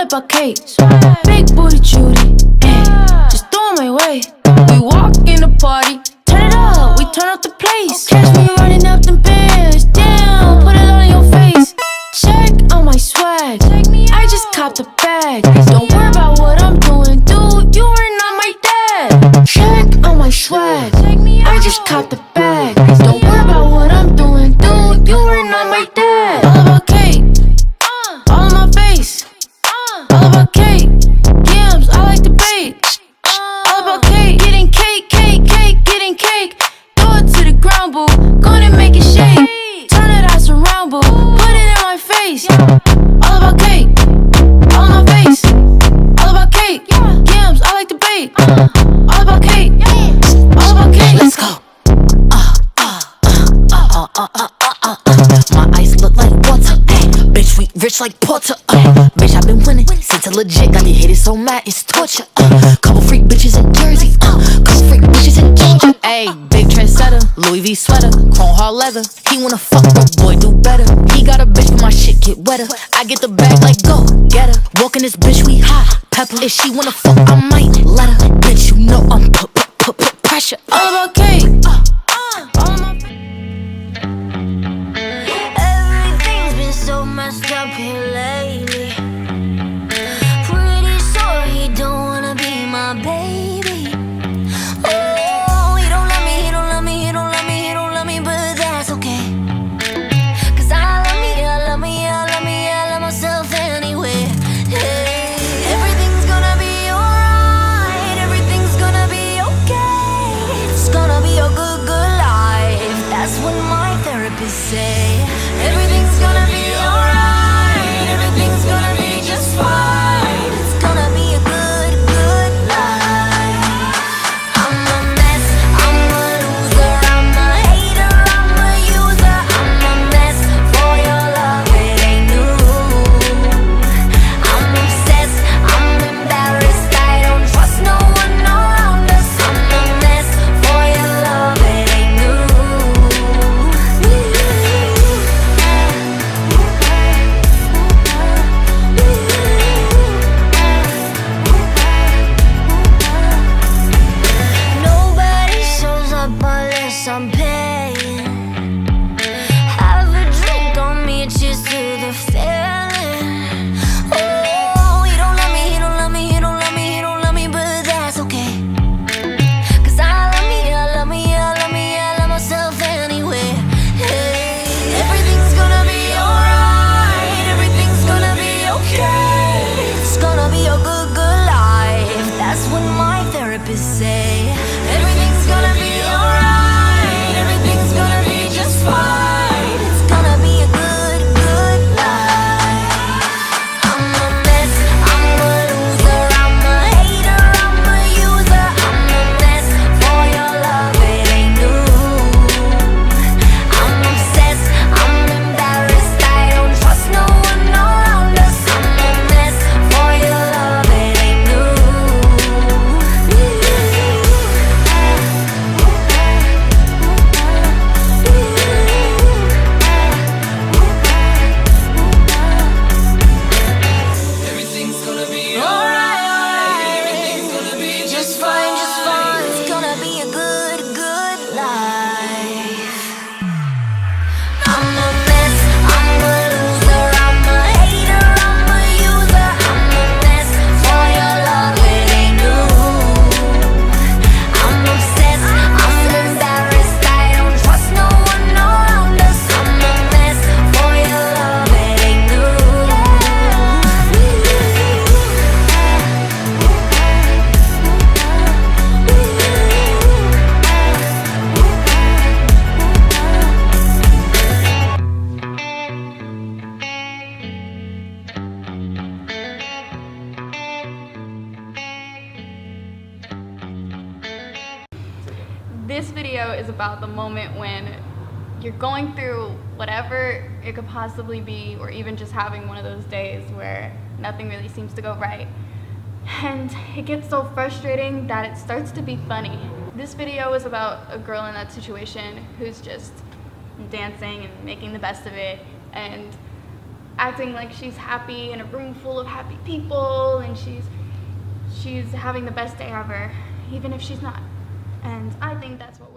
about cake. Big booty Judy, ayy, just throw my way. We walk in the party, turn it up, we turn up the place. Catch me running up them bands, down, put it all in your face. Check on my swag, I just copped a bag. Don't worry about what I'm doing, dude, you are not my dad. Check on my swag, I just copped a bag. Don't worry about what I'm doing, dude, you are not my dad. All about cake, all in my face. All about cake, yams, I like to bake. All about cake, getting cake, cake, cake, getting cake. Throw it to the ground, boo, gonna make it shake. Turn it ass around, boo, put it in my face. All about cake, all in my face. All about cake, yams, I like to bake. All about cake, all about cake. Let's go. My ice look like water, bitch, we rich like Porter, bitch, I been winning since I legit got the hit it so mad, it's torture, couple freak bitches in Jersey, couple freak bitches in Georgia, ayy, big trendsetter, Louis V sweater, chrome hard leather, he wanna fuck, but boy, do better, he got a bitch, but my shit get wetter, I get the bag like go, get her, walking this bitch, we hot, pepper, if she wanna fuck, I might let her, bitch, you know I'm put pressure, all about cake, all of my so messed up here lately. Pretty sure he don't wanna be my baby. Oh, he don't love me, he don't love me, he don't love me, he don't love me, but that's okay. Cause I love me, I love me, I love me, I love myself anyway. Hey, everything's gonna be alright, everything's gonna be okay. It's gonna be a good, good life. That's what my therapist say. Everything's gonna be alright, everything's gonna be just fine. It's gonna be a good, good life. I'm a mess, I'm a loser, I'm a hater, I'm a user. I'm a mess for your love, it ain't new. I'm obsessed, I'm embarrassed, I don't trust no one around us. I'm a mess for your love, it ain't new. Nobody shows up unless I'm paying. Have a drink on me, cheers to the feeling. Oh, he don't love me, he don't love me, he don't love me, he don't love me, but that's okay. Cause I love me, I love me, I love me, I love myself anyway. Hey, everything's gonna be alright, everything's gonna be okay. It's gonna be a good, good life. That's what my therapist say. Everything's gonna be alright, everything's gonna be just fine. It's gonna be a good, good life. I'm a mess, I'm a loser, I'm a hater, I'm a user. I'm a mess for your love, it ain't new. I'm obsessed, I'm embarrassed, I don't trust no one around us. I'm a mess for your love, it ain't new. Everything's gonna be Alright, everything's gonna be just fine, just fine. It's gonna be a good, good life. I'm a mess, I'm a loser, I'm a hater, I'm a user. I'm a mess for your love, it ain't new. I'm obsessed, I'm embarrassed, I don't trust no one around us. I'm a mess for your love, it ain't new. This video is about the moment when you're going through whatever it could possibly be, or even just having one of those days where nothing really seems to go right. And it gets so frustrating that it starts to be funny. This video is about a girl in that situation who's just dancing and making the best of it, and acting like she's happy in a room full of happy people and she's having the best day ever, even if she's not. And I think that's what